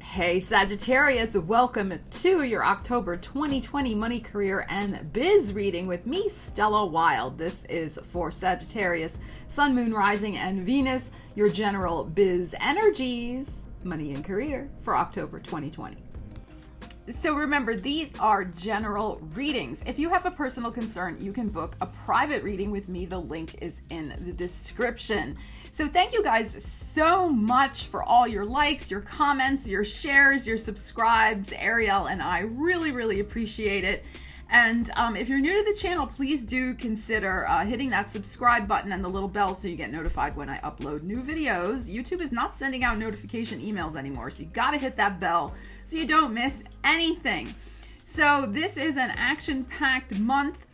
Hey Sagittarius, welcome to your October 2020 money, career, and biz reading with me, Stella Wilde. This is for Sagittarius, Sun, Moon, Rising, and Venus, your general biz energies, money and career for October 2020. So remember, these are general readings. If you have a personal concern, you can book a private reading with me. The link is in the description. So thank you guys so much for all your likes, your comments, your shares, your subscribes. Ariel and I really appreciate it. And if you're new to the channel, please do consider hitting that subscribe button and the little bell so you get notified when I upload new videos. YouTube is not sending out notification emails anymore, so you gotta hit that bell so you don't miss anything. So this is an action-packed month.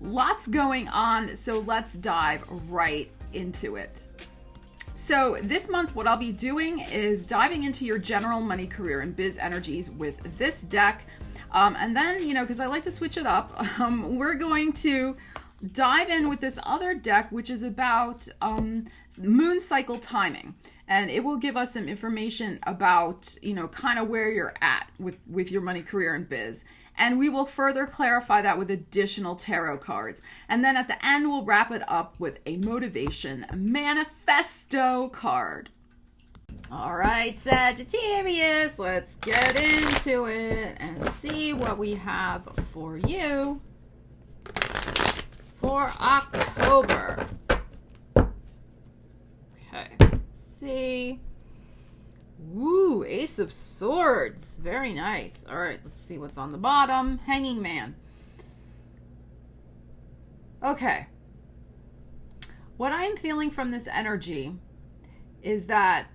Lots going on, so let's dive right into it. So this month, what I'll be doing is diving into your general money, career, and biz energies with this deck. And then, because I like to switch it up, we're going to dive in with this other deck, which is about moon cycle timing. And it will give us some information about, kind of where you're at with your money, career, and biz. And we will further clarify that with additional tarot cards. And then at the end, we'll wrap it up with a motivation manifesto card. All right, Sagittarius, let's get into it and see what we have for you for October. Okay, let's see. Woo, Ace of Swords. Very nice. All right, let's see what's on the bottom. Hanging Man. Okay. What I'm feeling from this energy is that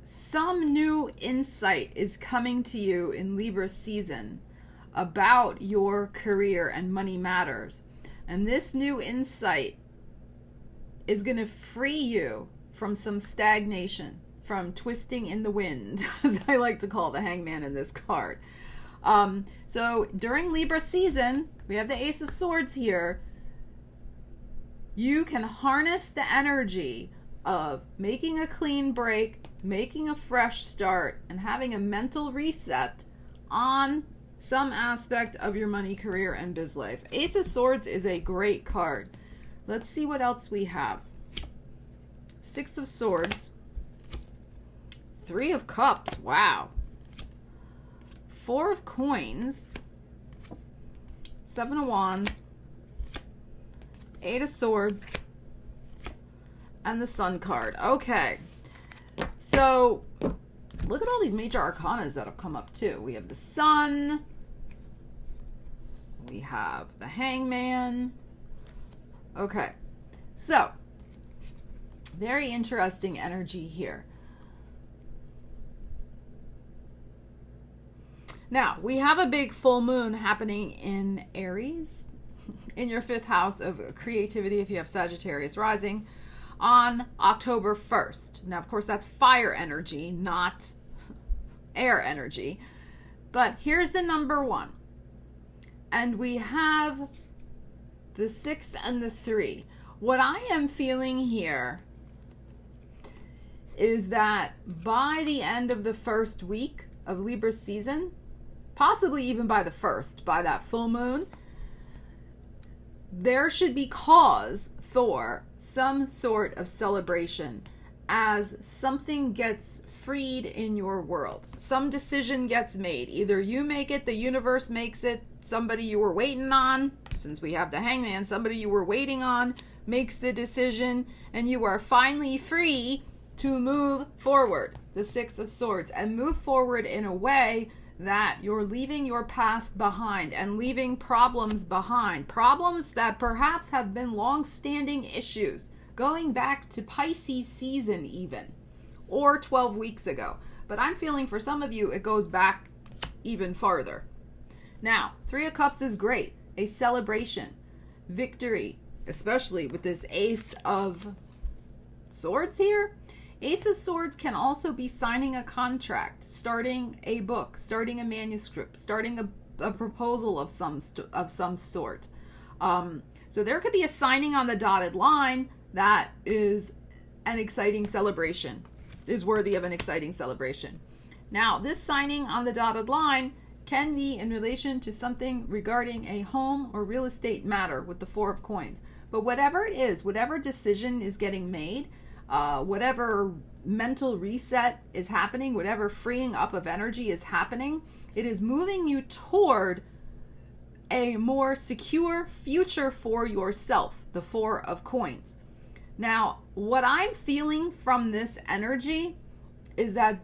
some new insight is coming to you in Libra season about your career and money matters. And this new insight is going to free you from some stagnation, from twisting in the wind, as I like to call the hangman in this card. So during Libra season, we have the Ace of Swords here. You can harness the energy of making a clean break, making a fresh start, and having a mental reset on some aspect of your money, career, and biz life. Ace of Swords is a great card. Let's see what else we have. Six of Swords. Three of Cups. Wow. Four of Coins. Seven of Wands. Eight of Swords. And the Sun card. Okay. So, look at all these major arcanas that have come up too. We have the Sun. We have the Hangman. Okay. So, very interesting energy here. Now, we have a big full moon happening in Aries, in your fifth house of creativity if you have Sagittarius rising, on October 1st. Now, of course, that's fire energy, not air energy. But here's the number one. And we have the 6 and the 3. What I am feeling here is that by the end of the first week of Libra season, possibly even by the first, by that full moon, there should be cause for some sort of celebration as something gets freed in your world. Some decision gets made. Either you make it, the universe makes it, somebody you were waiting on, since we have the Hangman, somebody you were waiting on makes the decision, and you are finally free to move forward, the Six of Swords, and move forward in a way that you're leaving your past behind and leaving problems behind. Problems that perhaps have been long-standing issues, going back to Pisces season even, or 12 weeks ago. But I'm feeling for some of you, it goes back even farther. Now, Three of Cups is great. A celebration, victory, especially with this Ace of Swords here. Ace of Swords can also be signing a contract, starting a book, starting a manuscript, starting a proposal of some sort. So there could be a signing on the dotted line that is an exciting celebration, is worthy of an exciting celebration. Now, this signing on the dotted line can be in relation to something regarding a home or real estate matter with the Four of Coins. But whatever it is, whatever decision is getting made, whatever mental reset is happening, whatever freeing up of energy is happening, it is moving you toward a more secure future for yourself, the Four of Coins. Now, what I'm feeling from this energy is that,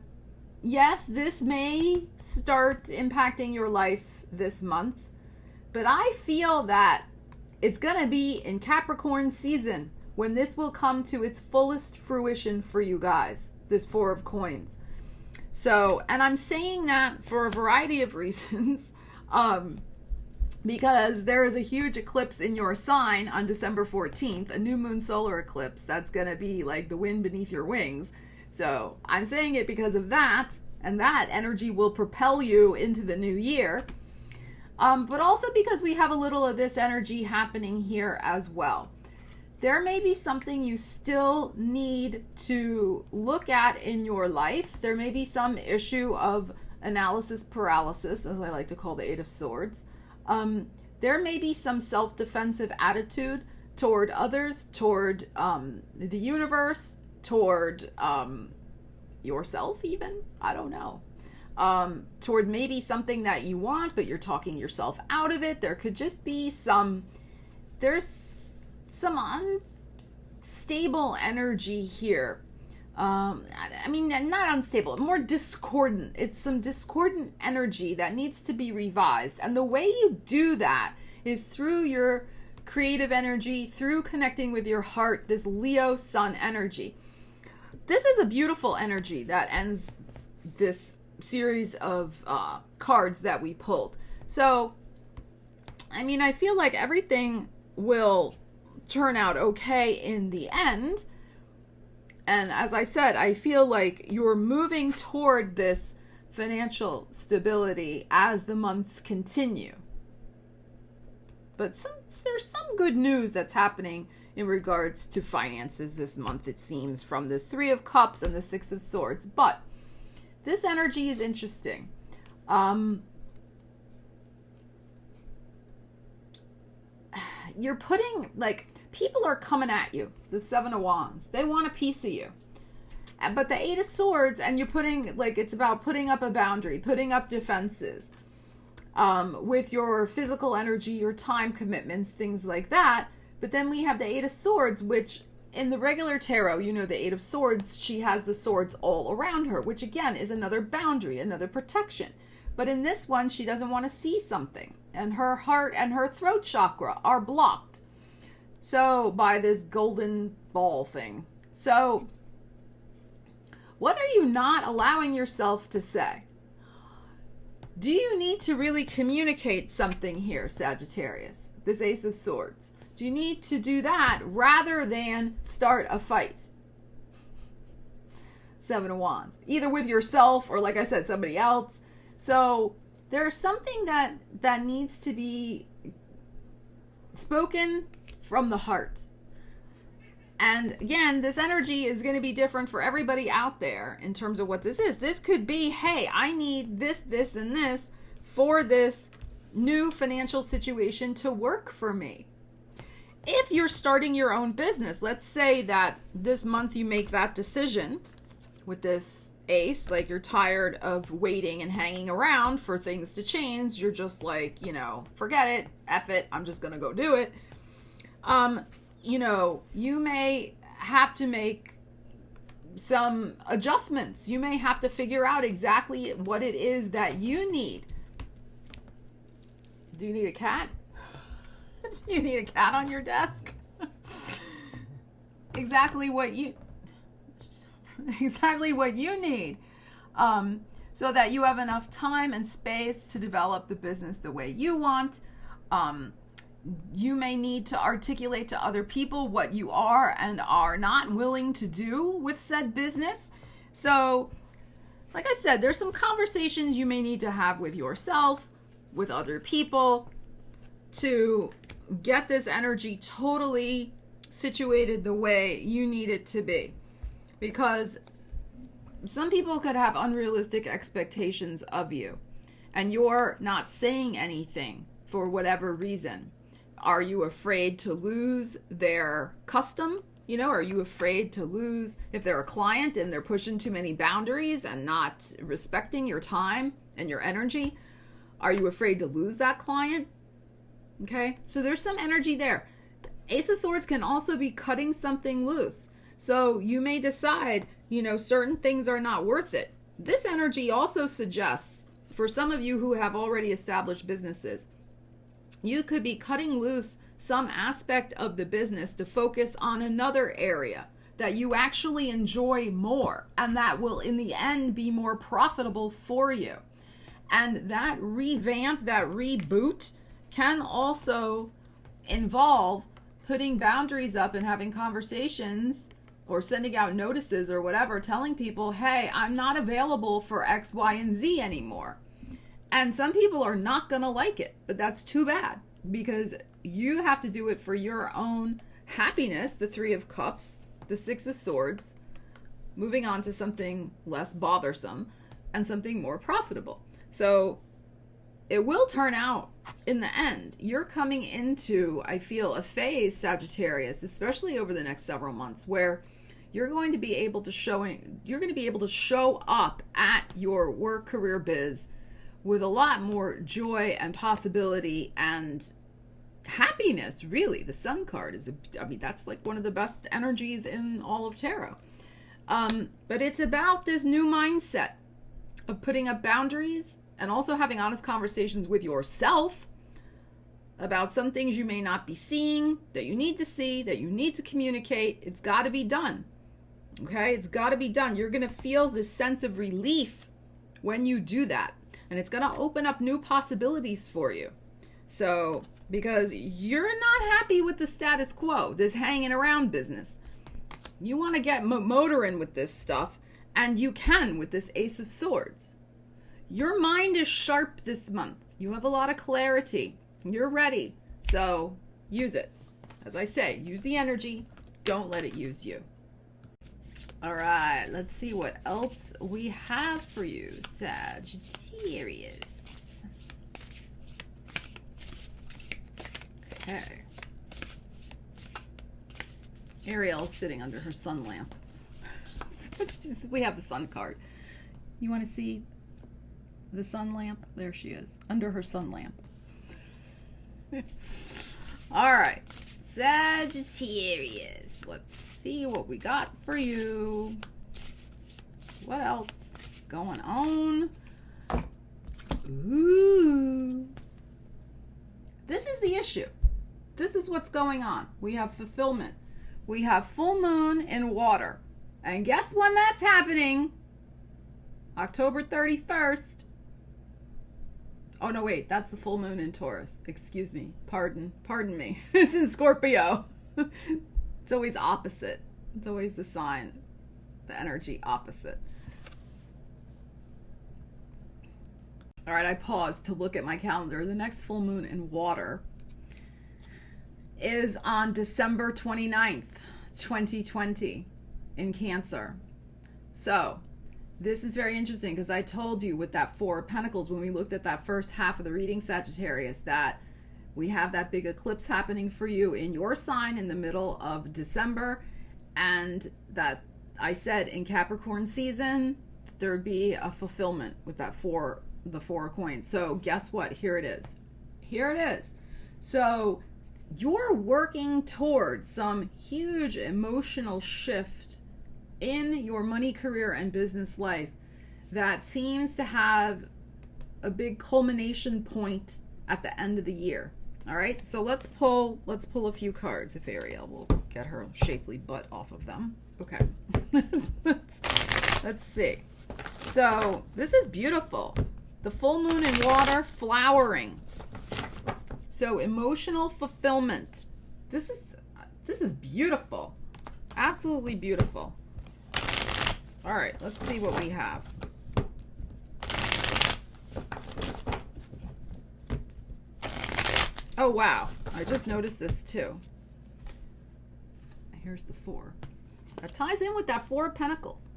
yes, this may start impacting your life this month, but I feel that it's going to be in Capricorn season when this will come to its fullest fruition for you guys, this Four of Coins. So, and I'm saying that for a variety of reasons, because there is a huge eclipse in your sign on December 14th, a new moon solar eclipse that's going to be like the wind beneath your wings. So I'm saying it because of that, and that energy will propel you into the new year. But also because we have a little of this energy happening here as well. There may be something you still need to look at in your life. There may be some issue of analysis paralysis, as I like to call the Eight of Swords. There may be some self-defensive attitude toward others, toward the universe, toward yourself even. I don't know. Towards maybe something that you want, but you're talking yourself out of it. There could just be there's some unstable energy here. I mean, not unstable, more discordant. It's some discordant energy that needs to be revised. And the way you do that is through your creative energy, through connecting with your heart, this Leo Sun energy. This is a beautiful energy that ends this series of cards that we pulled. So, I mean, I feel like everything will turn out okay in the end. And as I said, I feel like you're moving toward this financial stability as the months continue. But there's some good news that's happening in regards to finances this month, it seems, from this Three of Cups and the Six of Swords. But this energy is interesting. You're putting, like, people are coming at you. The Seven of Wands. They want a piece of you. But the Eight of Swords, and you're putting, like, it's about putting up a boundary, putting up defenses. With your physical energy, your time commitments, things like that. But then we have the Eight of Swords, which in the regular tarot, you know, the Eight of Swords, she has the swords all around her, which again is another boundary, another protection. But in this one, she doesn't want to see something. And her heart and her throat chakra are blocked. So, by this golden ball thing. So, what are you not allowing yourself to say? Do you need to really communicate something here, Sagittarius? This Ace of Swords. Do you need to do that rather than start a fight? Seven of Wands. Either with yourself or, like I said, somebody else. So there's something that needs to be spoken from the heart. And again, this energy is going to be different for everybody out there in terms of what this is. This could be, hey, I need this, this, and this for this new financial situation to work for me. If you're starting your own business, let's say that this month you make that decision with this ace, like you're tired of waiting and hanging around for things to change. You're just like, you know, forget it, F it, I'm just going to go do it. You know, you may have to make some adjustments. You may have to figure out exactly what it is that you need. Do you need a cat? Do you need a cat on your desk? Exactly what you need. So that you have enough time and space to develop the business the way you want. You may need to articulate to other people what you are and are not willing to do with said business. So, like I said, there's some conversations you may need to have with yourself, with other people, to get this energy totally situated the way you need it to be. Because some people could have unrealistic expectations of you, and you're not saying anything for whatever reason. Are you afraid to lose their custom? You know, are you afraid to lose if they're a client and they're pushing too many boundaries and not respecting your time and your energy? Are you afraid to lose that client? Okay, so there's some energy there. Ace of Swords can also be cutting something loose. So you may decide, you know, certain things are not worth it. This energy also suggests, for some of you who have already established businesses, you could be cutting loose some aspect of the business to focus on another area that you actually enjoy more and that will in the end be more profitable for you. And that revamp, that reboot can also involve putting boundaries up and having conversations or sending out notices or whatever, telling people, hey, I'm not available for X, Y, and Z anymore. And some people are not going to like it, but that's too bad because you have to do it for your own happiness. The Three of Cups, the Six of Swords, moving on to something less bothersome and something more profitable. So it will turn out in the end. You're coming into, I feel, a phase, Sagittarius, especially over the next several months, where you're going to be able to show up at your work, career, biz with a lot more joy and possibility and happiness. Really, the Sun card is, that's like one of the best energies in all of tarot. But it's about this new mindset of putting up boundaries and also having honest conversations with yourself about some things you may not be seeing, that you need to see, that you need to communicate. It's got to be done. Okay, it's got to be done. You're going to feel this sense of relief when you do that. And it's going to open up new possibilities for you. So, because you're not happy with the status quo, this hanging around business. You want to get motoring with this stuff, and you can with this Ace of Swords. Your mind is sharp this month. You have a lot of clarity. You're ready. So, use it. As I say, use the energy. Don't let it use you. All right, let's see what else we have for you, Sagittarius. Okay. Ariel's sitting under her sun lamp. We have the sun card. You want to see the sun lamp? There she is, under her sun lamp. All right, Sagittarius. Let's see what we got for you. What else going on? Ooh. This is the issue. This is what's going on. We have fulfillment. We have full moon in water. And guess when that's happening? October 31st. Oh, no, wait. That's the full moon in Taurus. Excuse me. Pardon me. It's in Scorpio. It's always opposite. It's always the sign, the energy opposite. All right, I paused to look at my calendar. The next full moon in water is on December 29th, 2020 in Cancer. So this is very interesting because I told you with that Four of Pentacles when we looked at that first half of the reading, Sagittarius, that we have that big eclipse happening for you in your sign in the middle of December, and that I said in Capricorn season there'd be a fulfillment with that the Four of Coins. So guess what? Here it is. Here it is. So you're working towards some huge emotional shift in your money, career, and business life that seems to have a big culmination point at the end of the year. All right, so let's pull a few cards if Ariel will get her shapely butt off of them. Okay, let's see. So this is beautiful. The full moon in water, flowering. So emotional fulfillment. This is beautiful. Absolutely beautiful. All right, let's see what we have. Oh, wow. I just noticed this too. Here's the Four. That ties in with that Four of Pentacles.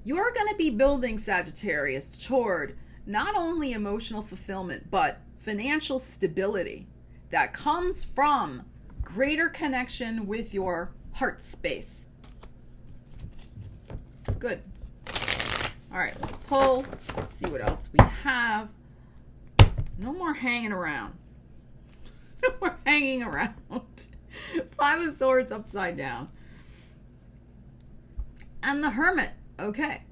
you're going to be building, Sagittarius, toward not only emotional fulfillment, but financial stability that comes from greater connection with your heart space. It's good. All right, let's pull. Let's see what else we have. No more hanging around. No more hanging around. Five of Swords upside down. And the Hermit. Okay.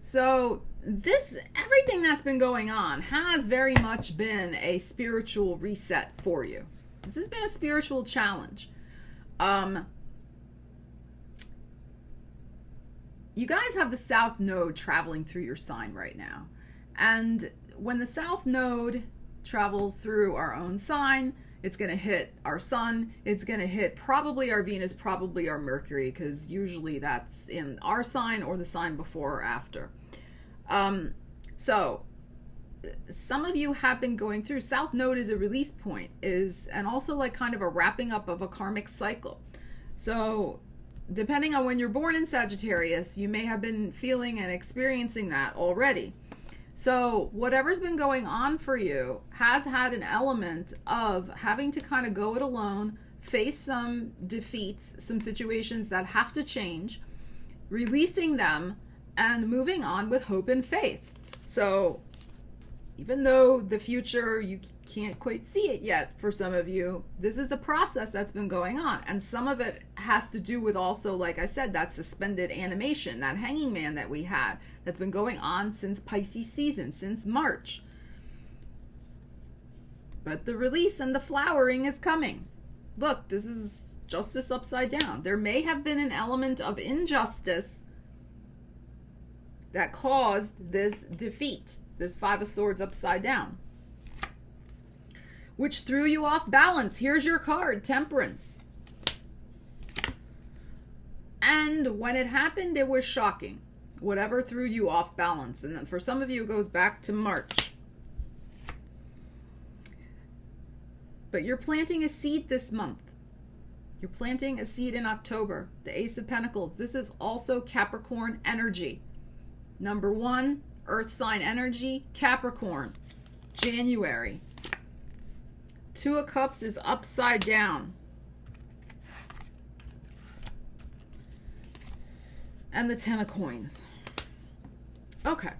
So everything that's been going on has very much been a spiritual reset for you. This has been a spiritual challenge. You guys have the South Node traveling through your sign right now. And when the South Node travels through our own sign, it's going to hit our Sun. It's going to hit probably our Venus, probably our Mercury, because usually that's in our sign or the sign before or after. So some of you have been going through. South Node is a release point, and also like kind of a wrapping up of a karmic cycle. So depending on when you're born in Sagittarius, you may have been feeling and experiencing that already. So whatever's been going on for you has had an element of having to kind of go it alone, face some defeats, some situations that have to change, releasing them, and moving on with hope and faith. So even though the future, you can't quite see it yet for some of you, this is the process that's been going on. And some of it has to do with also, like I said, that suspended animation, that hanging man that we had, that's been going on since Pisces season, since March. But the release and the flowering is coming. Look, this is justice upside down. There may have been an element of injustice that caused this defeat, this Five of Swords upside down, which threw you off balance. Here's your card, Temperance. And when it happened, it was shocking. Whatever threw you off balance. And then for some of you, it goes back to March. But you're planting a seed this month. You're planting a seed in October. The Ace of Pentacles. This is also Capricorn energy. Number 1, Earth sign energy, Capricorn, January. Two of Cups is upside down. And the Ten of Coins. Okay.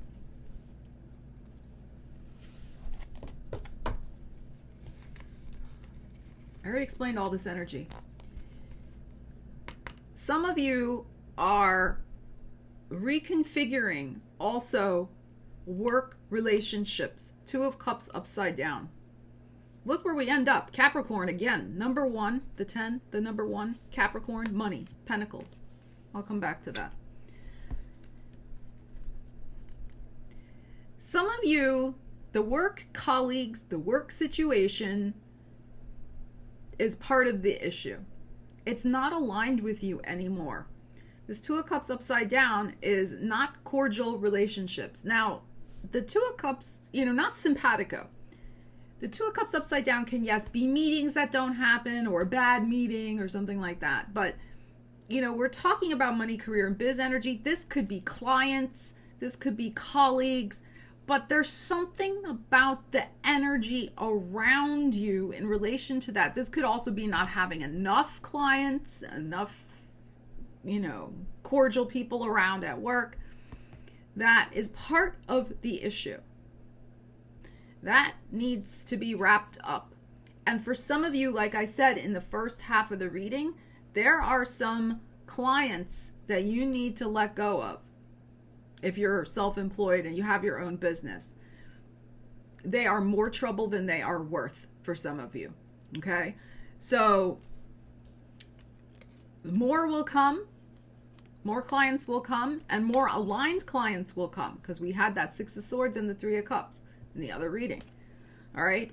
I already explained all this energy. Some of you are reconfiguring also work relationships. Two of Cups upside down. Look where we end up. Capricorn again. Number 1, the 10, the number 1, Capricorn, money, Pentacles. I'll come back to that. Some of you, the work colleagues, the work situation is part of the issue. It's not aligned with you anymore. This Two of Cups upside down is not cordial relationships. Now, the Two of Cups, not simpatico. The Two of Cups upside down can, yes, be meetings that don't happen or a bad meeting or something like that. But, we're talking about money, career, and biz energy. This could be clients. This could be colleagues. But there's something about the energy around you in relation to that. This could also be not having enough clients, enough, cordial people around at work. That is part of the issue. That needs to be wrapped up. And for some of you, like I said in the first half of the reading, there are some clients that you need to let go of. If you're self-employed and you have your own business, they are more trouble than they are worth for some of you. Okay? So more will come, more clients will come, and more aligned clients will come, because we had that Six of Swords and the Three of Cups in the other reading. All right?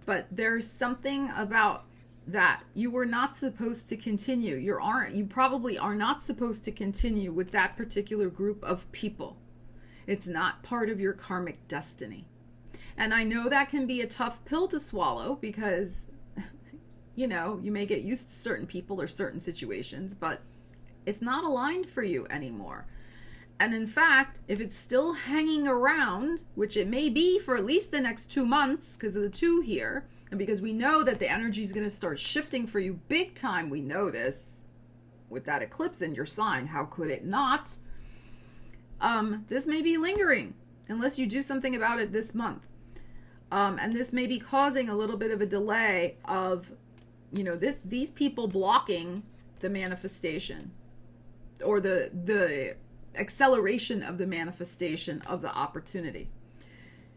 But there's something about that you were not supposed to continue. You probably are not supposed to continue with that particular group of people. It's not part of your karmic destiny. And I know that can be a tough pill to swallow because, you may get used to certain people or certain situations, but it's not aligned for you anymore. And in fact, if it's still hanging around, which it may be for at least the next 2 months because of the 2 here, and because we know that the energy is going to start shifting for you big time, we know this with that eclipse in your sign. How could it not? This may be lingering unless you do something about it this month. And this may be causing a little bit of a delay of, these people blocking the manifestation or the acceleration of the manifestation of the opportunity.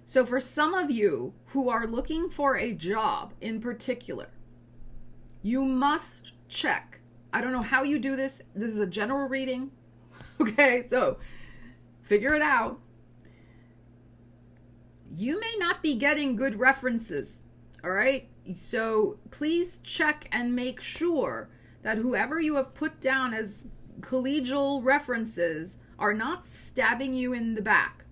So for some of you who are looking for a job in particular, you must check. I don't know how you do this. This is a general reading. Okay, so figure it out. You may not be getting good references, all right? So please check and make sure that whoever you have put down as collegial references are not stabbing you in the back.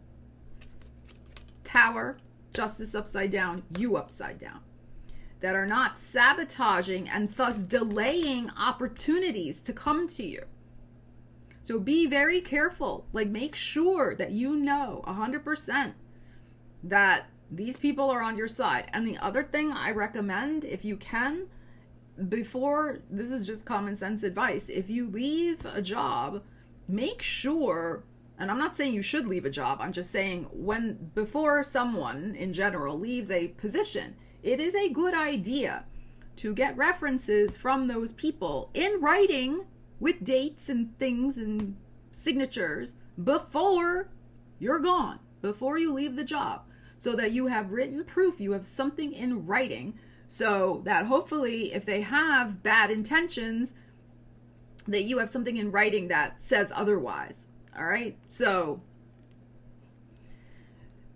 Tower, justice upside down, you upside down. That are not sabotaging and thus delaying opportunities to come to you. So be very careful. Make sure that you know 100% that these people are on your side. And the other thing I recommend, if you can, before, this is just common sense advice, if you leave a job, make sure, and I'm not saying you should leave a job, I'm just saying before someone in general leaves a position, it is a good idea to get references from those people in writing with dates and things and signatures before you're gone, before you leave the job, so that you have written proof, you have something in writing, so that hopefully if they have bad intentions, that you have something in writing that says otherwise. All right? So,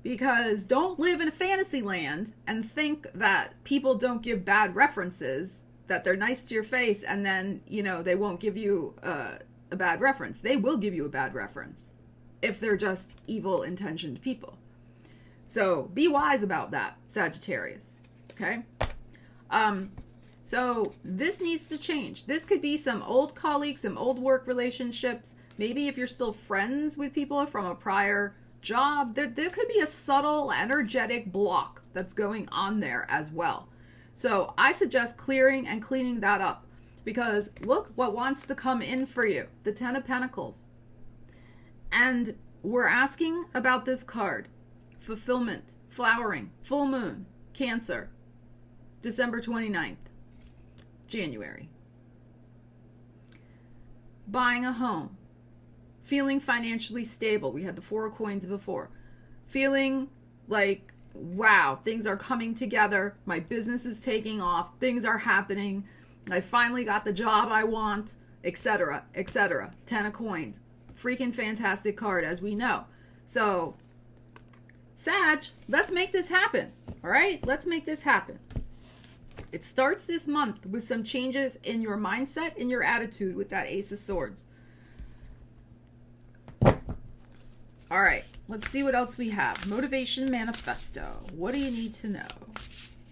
because don't live in a fantasy land and think that people don't give bad references, that they're nice to your face, and then, they won't give you a bad reference. They will give you a bad reference if they're just evil intentioned people. So be wise about that, Sagittarius. Okay? So this needs to change. This could be some old colleagues, some old work relationships. Maybe if you're still friends with people from a prior job, there could be a subtle energetic block that's going on there as well. So I suggest clearing and cleaning that up, because look what wants to come in for you. The 10 of Pentacles. And we're asking about this card. Fulfillment, flowering, full moon, Cancer, December 29th, January. Buying a home, feeling financially stable. We had the 4 of Coins before. Feeling like, wow, things are coming together. My business is taking off. Things are happening. I finally got the job I want, etc., etc. 10 of Coins. Freaking fantastic card, as we know. So, Sag, let's make this happen. All right? Let's make this happen. It starts this month with some changes in your mindset and your attitude with that Ace of Swords. All right. Let's see what else we have. Motivation Manifesto. What do you need to know?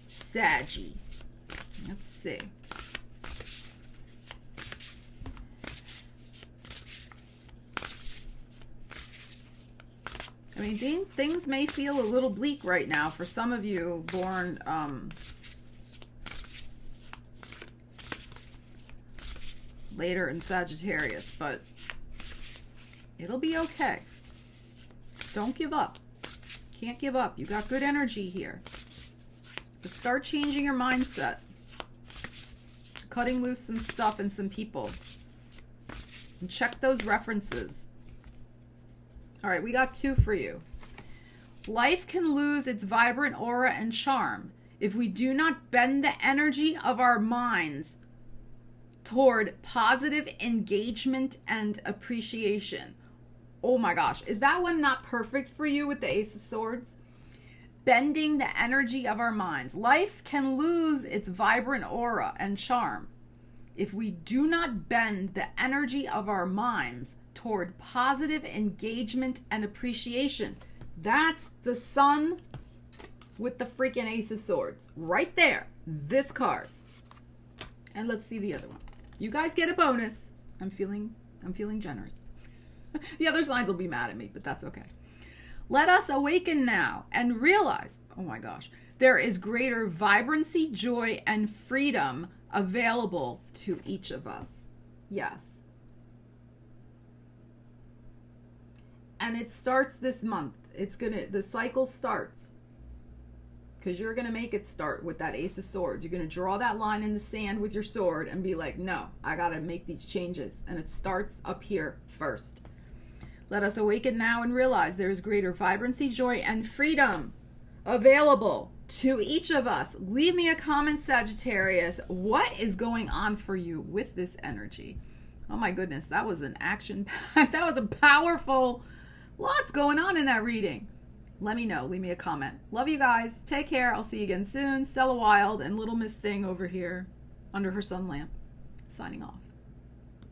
Saggy. Let's see. I mean, things may feel a little bleak right now for some of you born later in Sagittarius, but it'll be okay. Don't give up. Can't give up. You got good energy here. But start changing your mindset. Cutting loose some stuff and some people. And check those references. All right, we got 2 for you. Life can lose its vibrant aura and charm if we do not bend the energy of our minds toward positive engagement and appreciation. Oh my gosh, is that one not perfect for you with the Ace of Swords? Bending the energy of our minds. Life can lose its vibrant aura and charm if we do not bend the energy of our minds toward positive engagement and appreciation. That's the Sun with the freaking Ace of Swords. Right there. This card. And let's see the other one. You guys get a bonus. I'm feeling generous. The other signs will be mad at me, but that's okay. Let us awaken now and realize, oh my gosh, there is greater vibrancy, joy, and freedom available to each of us. Yes. And it starts this month. The cycle starts. Because you're going to make it start with that Ace of Swords. You're going to draw that line in the sand with your sword and be like, no, I got to make these changes. And it starts up here first. Let us awaken now and realize there is greater vibrancy, joy, and freedom available to each of us. Leave me a comment, Sagittarius. What is going on for you with this energy? Oh my goodness, that was an action pack. That was a powerful, lots going on in that reading. Let me know. Leave me a comment. Love you guys. Take care. I'll see you again soon. Stella Wilde and Little Miss Thing over here under her sun lamp. Signing off.